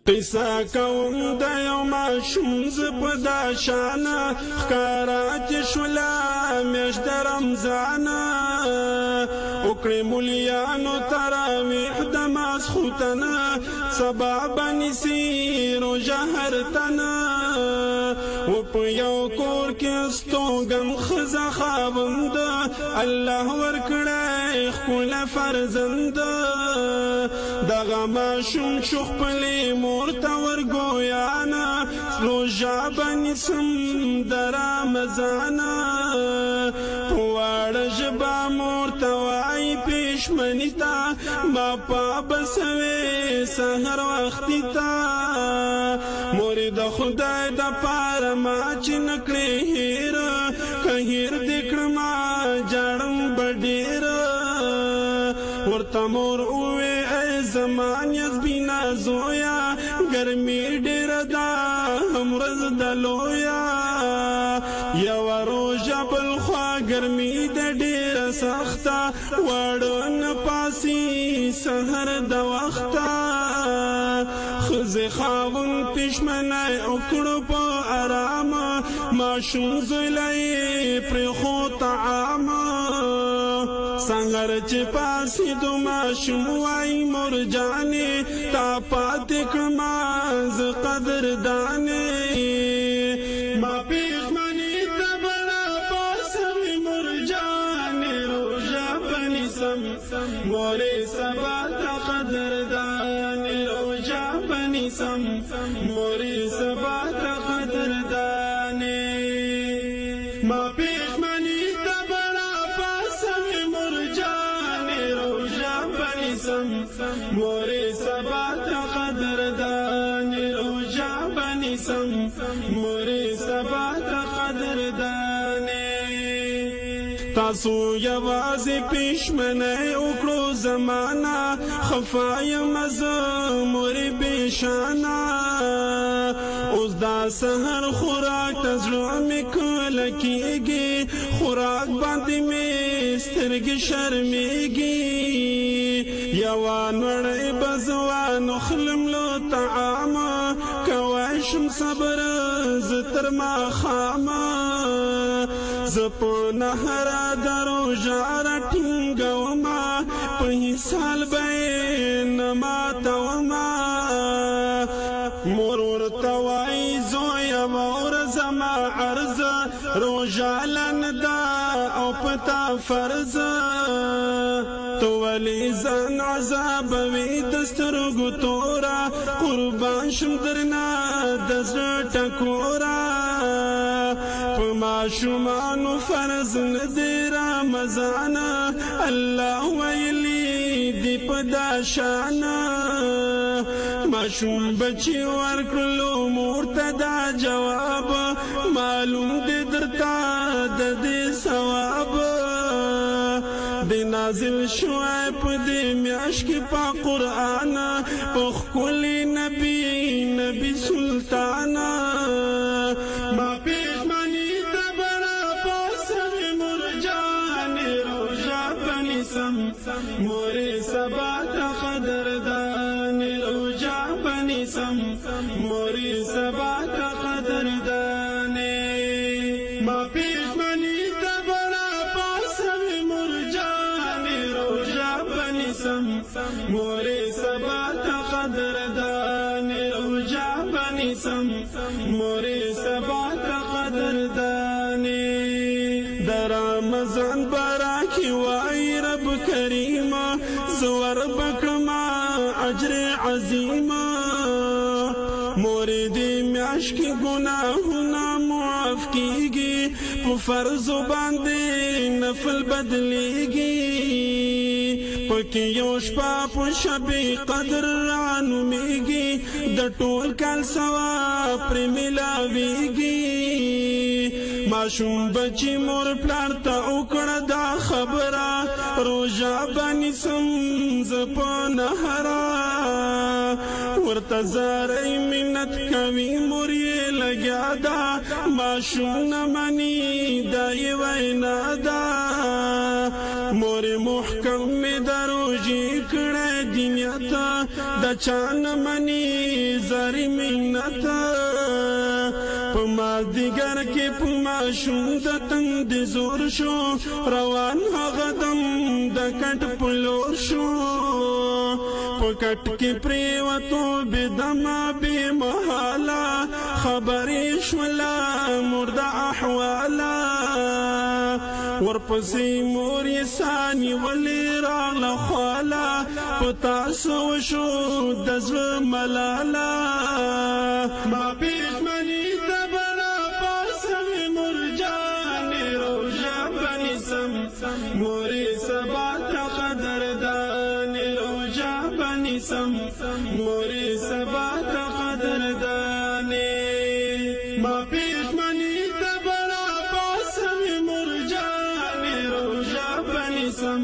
قصه کوم د یو ماشوم ز په دا شان ښکارا چې شولا میاشت د رمضان وکړې مولیانو تراویح د ماسخوتن سبا بنیسي روژه هر تن و په یو کور کې ستوګن ښځه خاوند الله ورکړی ښکلی فرزند دغه ماشوم شو خپلې مور ته ورګویان روژه به نیسم د رمضان په واړه ژبه مور ته وایي پېشمني ته ما پابه سوې سهر وختي ته مورې د خدای دپاره ما چې نه کړې هېر که هېر دې کړمه جاړم به ډېر ورته مور ووې ای زما نیازبینه زویه ګرمي ډېره ده هم ورځ د لویه یوه روژه بل خوا ګرمي ده ډېره سخته واړه نه پاسي سهر د وخته ښځې خاوند پېشمنی وکړو په ارامه ماشوم زویله یې پرېښود طعامه سنګر چې پاسېدو ماشوم وایي مور جانې تا پاتې کړمه زه قدردانې ما پېښمنې ته به راپاسوې مور جانې روژه به نیسم مورې سبا ته قدردانې روژه به نیسم مورې سبا ته قدردانې ما پېښمنې ته به راپاسوې مور جانې روژه به نیسم مورې سبا ته قدردانې روژه به نیسم مورې سبا ته قدردانې تاسو یوازې پېشمنی وکړو زمانه خفا یم زه مورې بېشانه اوس دا سهر خوراک ته زړه مې کله کېږي خوراک باندې مې سترګې شرمېږي یوه نړۍ به زه وانخلم له طعامه کوی شم صبر زه تر ماښامه زه په نهره د روژه راټینګومه په حسال به یې نه ماتومه مور ورته وایي زویه واوره زما عرضه روژه لن ده او په تا فرضه تو ولې ځان عذابوې د سترګو توره قربان شم درنه د زړه ټکوره په ماشومانو فرض نه دی رمضان الله ویلي دی په دا شانه ماشوم بچي ورکړلو مور ته دا جواب معلوم دی درته د دې ثواب دی نازل شوی په دې میاشت کې په قرآن په ښکلي نبي سلطان ما پېښمنې ته به راپاسوې مور جانې روژه به نیسم مورې سبا ته قدردانې روژه به نیسم مورې سبا ته قدردانې ما پېښمنې ته به راپاسوې مور جانې روژه به نیسم مورې سبا ته قدردانې روژه به نیسم مورې سبا ته قدردانې د رمضان بارکې وایي رب کریمه زه وربکړمه اجر عظیمه مورې دې میاشت کې ګناهونه معاف کېږي په فرضو باندې نفل بدلېږي پکې یو شپه په شب قدر رانومیږي د ټول کال ثواب پرې میلاویږي ماشوم بچي مور پلار ته وکړه دا خبره روژه به نیسم زه په نهره ورته زارۍ منت کوي مور یې لګیا ده ماشوم نه مني دا یې وینا ده مور محکم مې د روژې کړی دنیا ته د چا نه مني زاری منت په مازدیګر کې په ماشوم د تند زور شو روان هغه دم د کټ په لور شو په کټ کې پریوتو بېدمه بې محاله خبرې شوله مرده احواله ورپسې مور یې ساه نیولې راغله خواله په تاسو وشو د زړه ملاله ما پېژمني ته به راپاڅوي مرجانې روژه به نیسم مورې سبا ته قدردانې روژه به نیسم مورې سبا ته قدردانې ما پېژمني ته به راپاڅوي مرجانې روژه به نیسم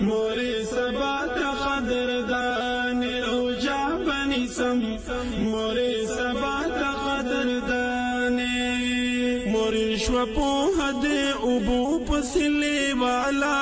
مورې سبا ته قدردانې روژه به نیسم مورې سبا ته قدردانې مورې شوه پوهه دې اوبو پسې لیواله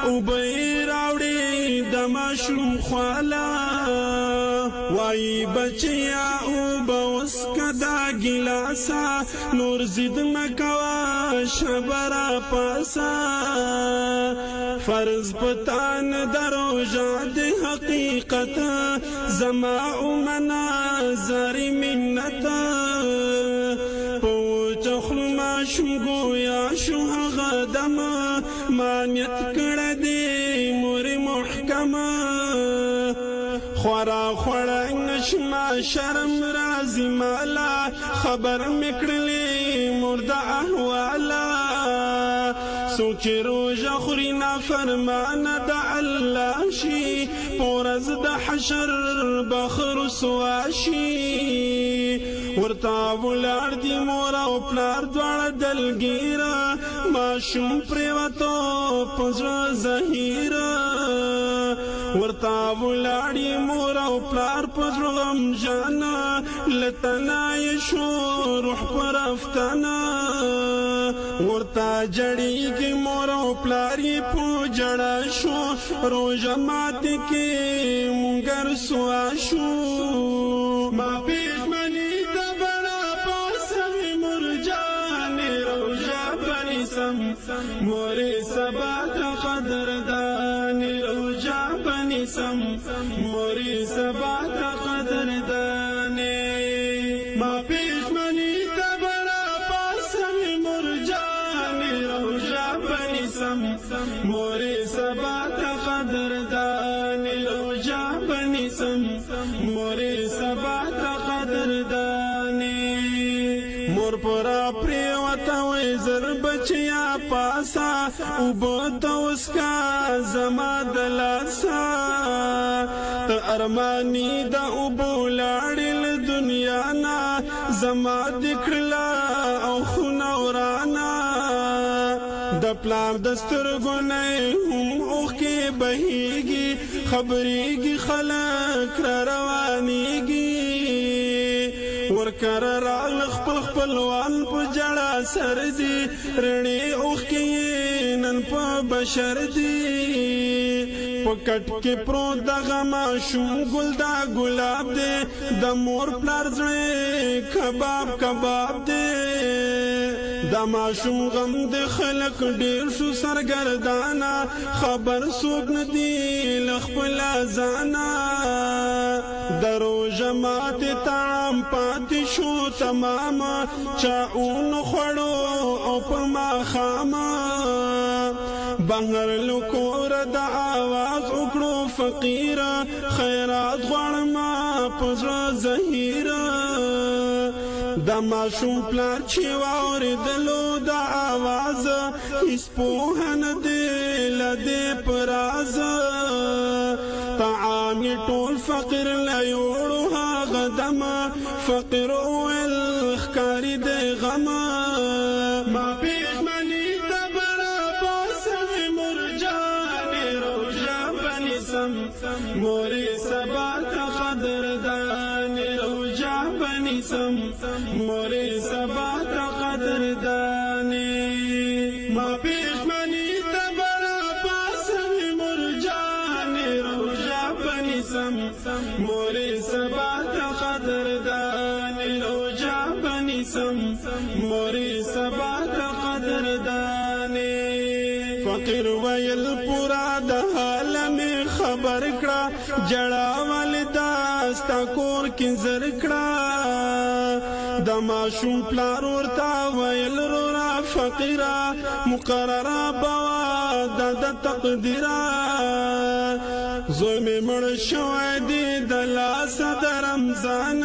اوبه یې راوړې د ماشوم خواله وایي بچیا اوبه وڅښه دا ګیلاسه نور ضد مه کوه شبه راپاسه فرض پتان د روژه د حقیقت زما اومنه زاری منت په وچه خوله ماشوم ګویا شو هغه دمه ما نیت کړه دې مورې محکمه خورا خوړه نشمه شرم راځي ماله خبر مې کړلې مرده احواله څوک چې روژه خوري نافرمانه د الله شي په ورځ د حشر به ښه رسوا شي ورته ولاړ دي مور او پلار دواړه دلګیره ماشوم پرېوتو په زړه زهیره ورته ولاړ یې مور او پلار په زړه غمژانه له تنه یې شو روح پر افغانه ورته جړېږي مور او پلار یې په جړه شو روژه ماتې کې مونږ رسوا شو ما پېژمني ته به راپاڅوي مرجانې روژه به نیسم مورې سبا ته قدردانې روژه به نیسم مورې سبا ته قدردانې ما پېژمني ته به راپاڅوي مرجانې روژه به نیسم مورې سبا ته قدردانې روژه به نیسم مورې سبا ته قدردانې مور پرا پریوته وای زر بچیا پاسا اوبه ته وڅښه زما د لاسه ته ارماني د اوبو لاړې له دنیا نه زما دې کړله او خونه ورانه د پلار د سترګو نه هم اوښکې بهیږي خبرېږي خلک را روانېږي ورکره راغله خپل خپلوان په جړه سر دي رڼې اوښکې نن په بشر دي په کټ کې پروت دغه ماشوم ګل دا ګلاب دی د مور پلار زړه کباب کباب دی دا ماشوم غم د خلق ډیر شو سرګردانه خبر څوک نه دی له خپل ځانه د روژه ماتې طعام پاتې شو تمام چا اون خوړو او په ماښامه بهر له کوره د آواز وکړو فقیره خیرات غواړم په زړه زهیره د ماشوم پلار چې واورېدلو د آواز هېڅ پوهه نه دی له دې په راز طعام یې ټول فقیر له یوړو هغه دمه فقیر وویل ښکاري دی غمه ما پېژمني ته به راپاڅوي مرجانې روژه به نیسم مورې سبا ته قدردانې روژه به نیسم مورې سبا ته قدردانې ما پېژمني ته به راپاڅوي مرجانې روژه به نیسم مورې سبا ته قدردانې بنسم مورې سبا ته قدردانې فقیر ویل پورا د حال مې خبر کړه جړا والدا ستا کور کې زر کړه د ماشوم پلار ورته ویل رورا فقیرا مقرره بوا د تقدیرا زوی مې مړ شوی دی د لاسه د رمضان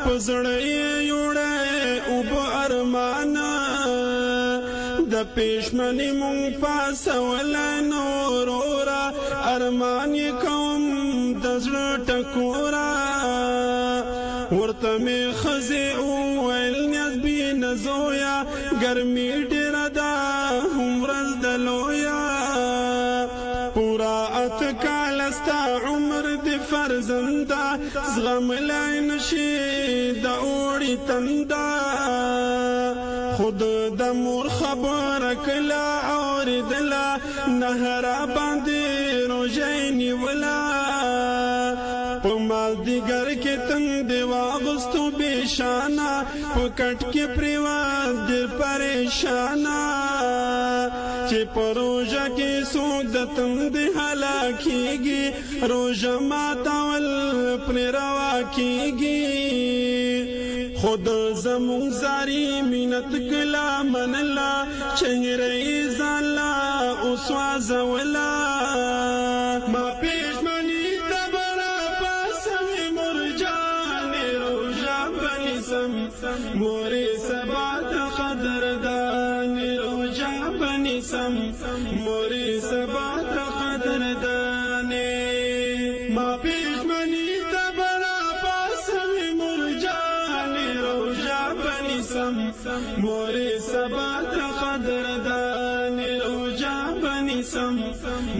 په زړه یې یوړی اوبه ارمان د پېشمنې مونږ پاسولی نورورا ارمان یې کوم د زړه ټکورا ورته مې ښځې وویل نیاز بینه زویه ګرمي ډېره ده هم ورځ د لویه پورا اته کاله ستا عمر د فرزنده زغملی نشي د اوړي تنده خود د مور خبره کله اورېدله نهره باندې روژه یې نیوله په مازدیګر کې تندې واغوستو بېشانه په کټ کې پرېوت ډېر پریشانه چې په روژه کې څوک د تندې هلاکېږي روژه ماتول پرې روا کېږي خود زمون زاری مینت کلا منلا چهره یې ځاله اوس وازوله ما پېشمني ته به راپاڅوي مرجانې روژه به نیسم مورې سبا ته قدردانې روژه به نیسم مورې سبا ته قدردانې ما پېشمني ته به راپاڅوي مرجانې روژه به نیسم مورې سبا ته قدردانې روژه به نیسم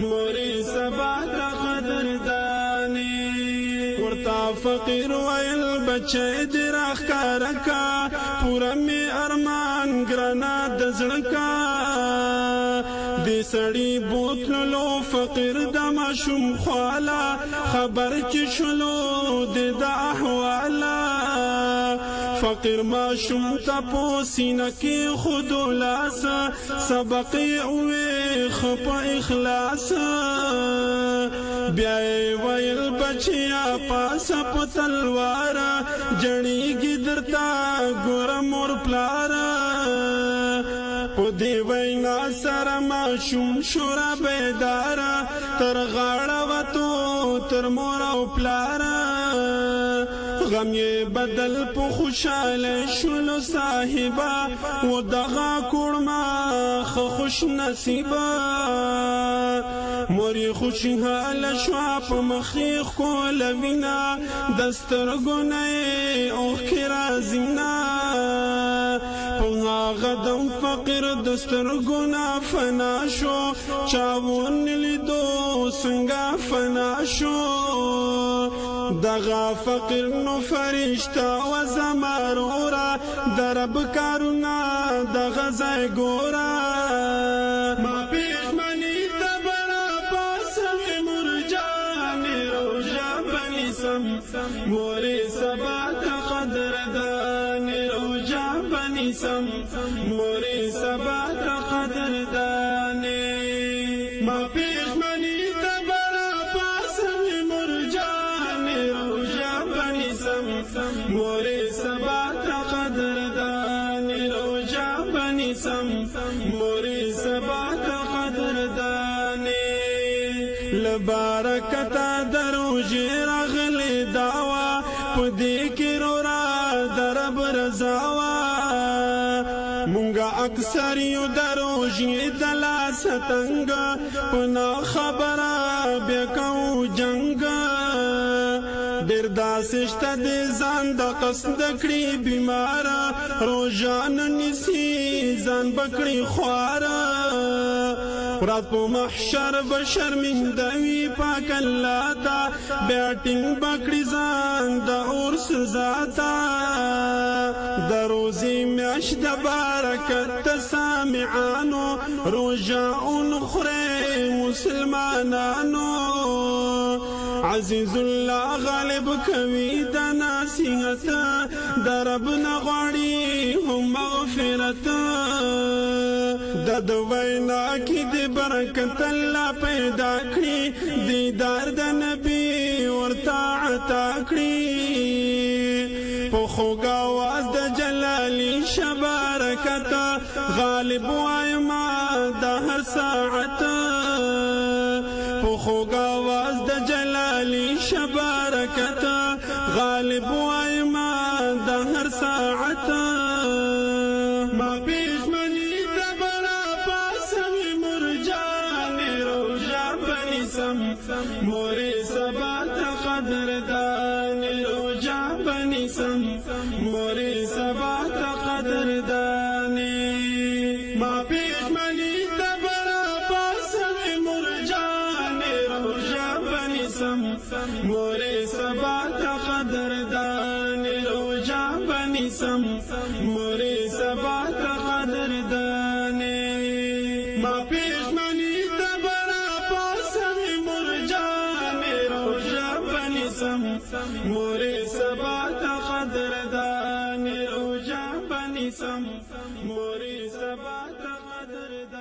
مورې سبا ته قدردانې ورته فقیر ویل بچی دې راښکاره کا پوره مې ارمان ګرانه د زړه کا دې سړي بوتللو فقیر د ماشوم خواله خبر چې شلو دې د احواله فقیر ماشوم ته په سینه کې خودو لاس سبق یې وویښ په اخلاص بیا یې ویل بچیا پاسه په تلوار جړېږي درته ګوره مور پلاره په دې وینا سره ماشوم شو را بیداره تر غاړه وتو تر مور او پلاره غم یې بدل په خوشاله شولو صاحبه و دغه کوړما ښه خوش نصیبه مور یې خوشحاله شوه په مخ یې ښکله وینه د سترګو نه یې اوښکې راځینه په هغه دم فقیر د سترګو نه فنا شو چا ونه لیدو څنګه فنا شو دغه فقیر نو فرشته و زما رورا د رب کارونه دغه ځای ګوره ما پېشمني ته به راپاڅوي مرجانې روژه به نیسم مورې سبا ته قدردانې روژه به نیسم مورې سبا ته قدردانې ما پېشمني ته به راپاڅوي مرجانې روژه به نیسم مورې سبا ته قدردانې روژه به نیسم مورې سبا ته قدردانې له برکته د روژې راغلې دعوه په دې کې رورا د رب رضا وه مونږه اکثر یو د روژې د لاسه تنګه په ناخبره بیا کوو جنګ ډېر داسې شته د ځان د قصد کړي بیماره روژه نه نیسي ځان به کړي خواره ورځ په محشر به شرمنده وي پاک الله ته بیا ټینګ به کړي ځان د اور سزا ته د روزې میاشت د برکت سامعانو روژه ونخورئ مسلمانانو عزیز الله غالب کوي د نصیحت د رب نه غواړي هم مغفرت د وینا کې د برکت الله پیدا کړي دیدار د نبی ورته عطا کړي په خوږ آواز د جلالي شبارکت غالب وایما د هر ساعت په خوږ آواز د جلالي شبارکت غالب وایما د هر ساعت ما پېژمني د بلا پاسوي مرجان روژه بنیسم مورې سبا ته قدردان روژه بنیسم مورې سبا ته قدردان ما پېژمني د بلا پاسوي مرجان روژه بنیسم مورې سبا ته قدردان روژه بنیسم مورې سبا ته قدردان ما پېژمني د بلا پاسوي مرجان روژه بنیسم مورې سبا ته قدردان روژه بنیسم مورې سبا ته قدردان